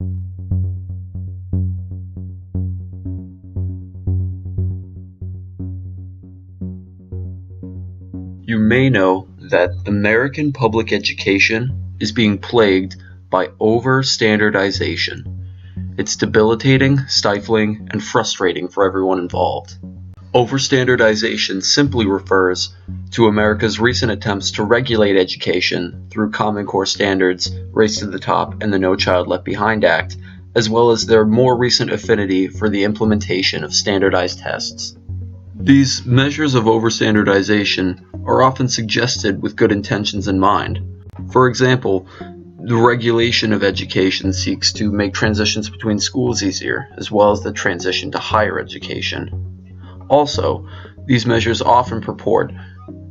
You may know that American public education is being plagued by over-standardization. It's debilitating, stifling, and frustrating for everyone involved. Over-standardization simply refers to America's recent attempts to regulate education through Common Core standards, Race to the Top, and the No Child Left Behind Act, as well as their more recent affinity for the implementation of standardized tests. These measures of over-standardization are often suggested with good intentions in mind. For example, the regulation of education seeks to make transitions between schools easier, as well as the transition to higher education. Also, these measures often purport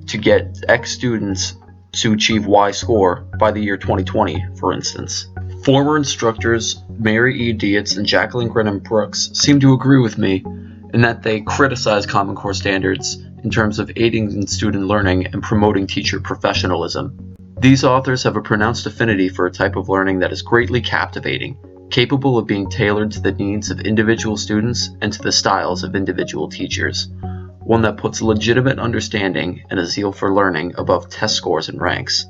to get X students to achieve Y score by the year 2020, for instance. Former instructors Mary E. Dietz and Jacqueline Grenham Brooks seem to agree with me in that they criticize Common Core standards in terms of aiding in student learning and promoting teacher professionalism. These authors have a pronounced affinity for a type of learning that is greatly captivating, capable of being tailored to the needs of individual students and to the styles of individual teachers, one that puts legitimate understanding and a zeal for learning above test scores and ranks.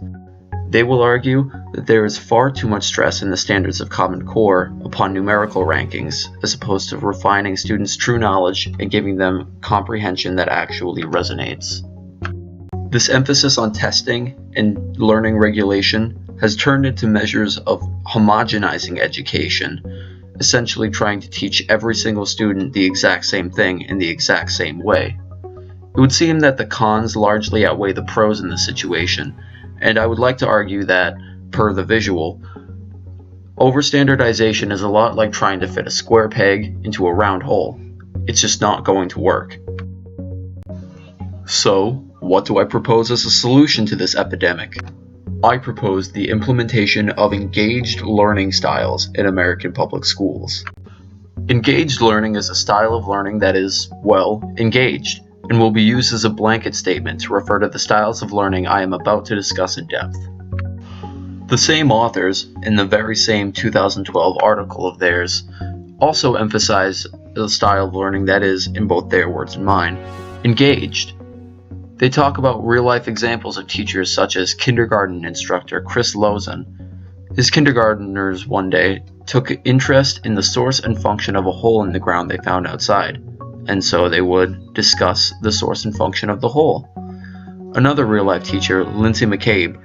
They will argue that there is far too much stress in the standards of Common Core upon numerical rankings, as opposed to refining students' true knowledge and giving them comprehension that actually resonates. This emphasis on testing and learning regulation has turned into measures of homogenizing education, essentially trying to teach every single student the exact same thing in the exact same way. It would seem that the cons largely outweigh the pros in this situation, and I would like to argue that, per the visual, overstandardization is a lot like trying to fit a square peg into a round hole. It's just not going to work. So, what do I propose as a solution to this epidemic? I propose the implementation of engaged learning styles in American public schools. Engaged learning is a style of learning that is, well, engaged, and will be used as a blanket statement to refer to the styles of learning I am about to discuss in depth. The same authors, in the very same 2012 article of theirs, also emphasize the style of learning that is, in both their words and mine, engaged. They talk about real-life examples of teachers such as kindergarten instructor Chris Lozan. His kindergartners one day took interest in the source and function of a hole in the ground they found outside, and so they would discuss the source and function of the hole. Another real-life teacher, Lindsay McCabe,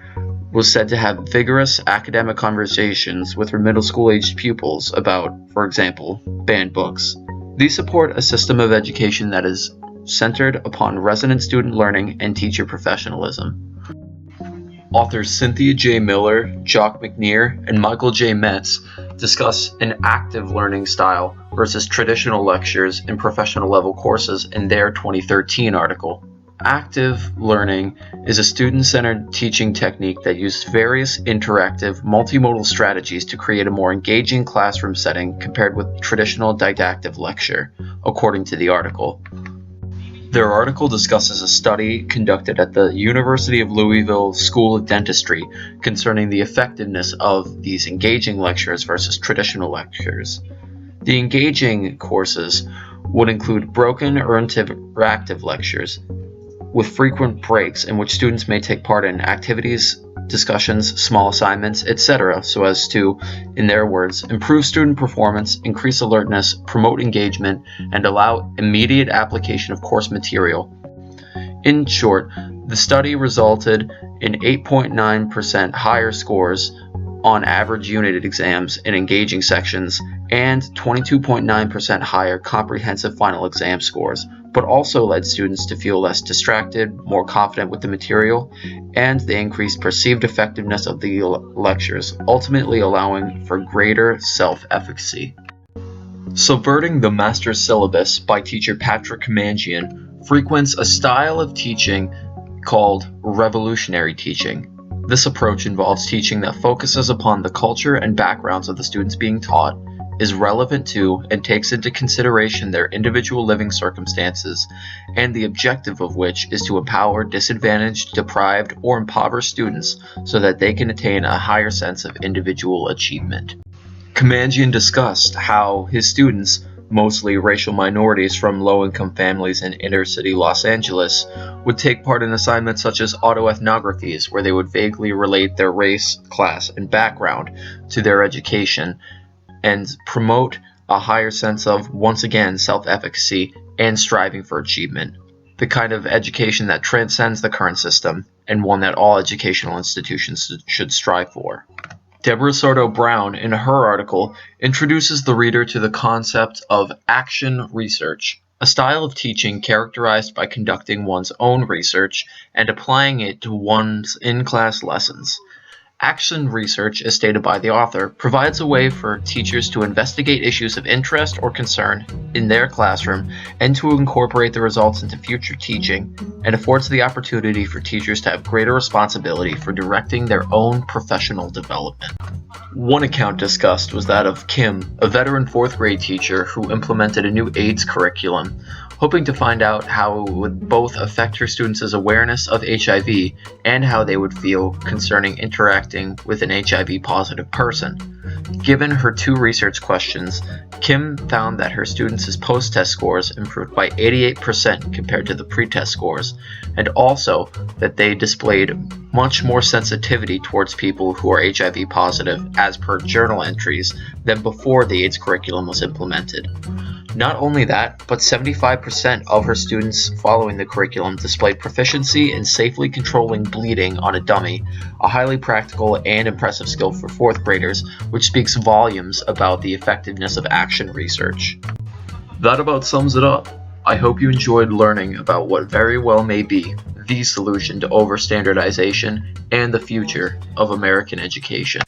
was said to have vigorous academic conversations with her middle school-aged pupils about, for example, banned books. These support a system of education that is centered upon resident student learning and teacher professionalism. Authors Cynthia J. Miller, Jock McNear, and Michael J. Metz discuss an active learning style versus traditional lectures in professional level courses in their 2013 article. Active learning is a student-centered teaching technique that uses various interactive, multimodal strategies to create a more engaging classroom setting compared with traditional didactic lecture, according to the article. Their article discusses a study conducted at the University of Louisville School of Dentistry concerning the effectiveness of these engaging lectures versus traditional lectures. The engaging courses would include broken or interactive lectures with frequent breaks in which students may take part in activities, discussions, small assignments, etc., so as to, in their words, improve student performance, increase alertness, promote engagement, and allow immediate application of course material. In short, the study resulted in 8.9% higher scores on average unit exams in engaging sections and 22.9% higher comprehensive final exam scores, but also led students to feel less distracted, more confident with the material, and they increased perceived effectiveness of the lectures, ultimately allowing for greater self-efficacy. Subverting the Master's Syllabus by teacher Patrick Mangian frequents a style of teaching called revolutionary teaching. This approach involves teaching that focuses upon the culture and backgrounds of the students being taught, is relevant to and takes into consideration their individual living circumstances, and the objective of which is to empower disadvantaged, deprived, or impoverished students so that they can attain a higher sense of individual achievement. Kamanjian discussed how his students, mostly racial minorities from low-income families in inner-city Los Angeles, would take part in assignments such as autoethnographies, where they would vaguely relate their race, class, and background to their education and promote a higher sense of, once again, self-efficacy and striving for achievement. The kind of education that transcends the current system, and one that all educational institutions should strive for. Deborah Sordo Brown, in her article, introduces the reader to the concept of action research, a style of teaching characterized by conducting one's own research and applying it to one's in-class lessons. Action research, as stated by the author, provides a way for teachers to investigate issues of interest or concern in their classroom and to incorporate the results into future teaching, and affords the opportunity for teachers to have greater responsibility for directing their own professional development. One account discussed was that of Kim, a veteran 4th grade teacher who implemented a new AIDS curriculum, hoping to find out how it would both affect her students' awareness of HIV and how they would feel concerning interacting with an HIV-positive person. Given her 2 research questions, Kim found that her students' post-test scores improved by 88% compared to the pre-test scores, and also that they displayed much more sensitivity towards people who are HIV positive as per journal entries than before the AIDS curriculum was implemented. Not only that, but 75% of her students following the curriculum displayed proficiency in safely controlling bleeding on a dummy, a highly practical and impressive skill for 4th graders, which speaks volumes about the effectiveness of action research. That about sums it up. I hope you enjoyed learning about what very well may be the solution to overstandardization and the future of American education.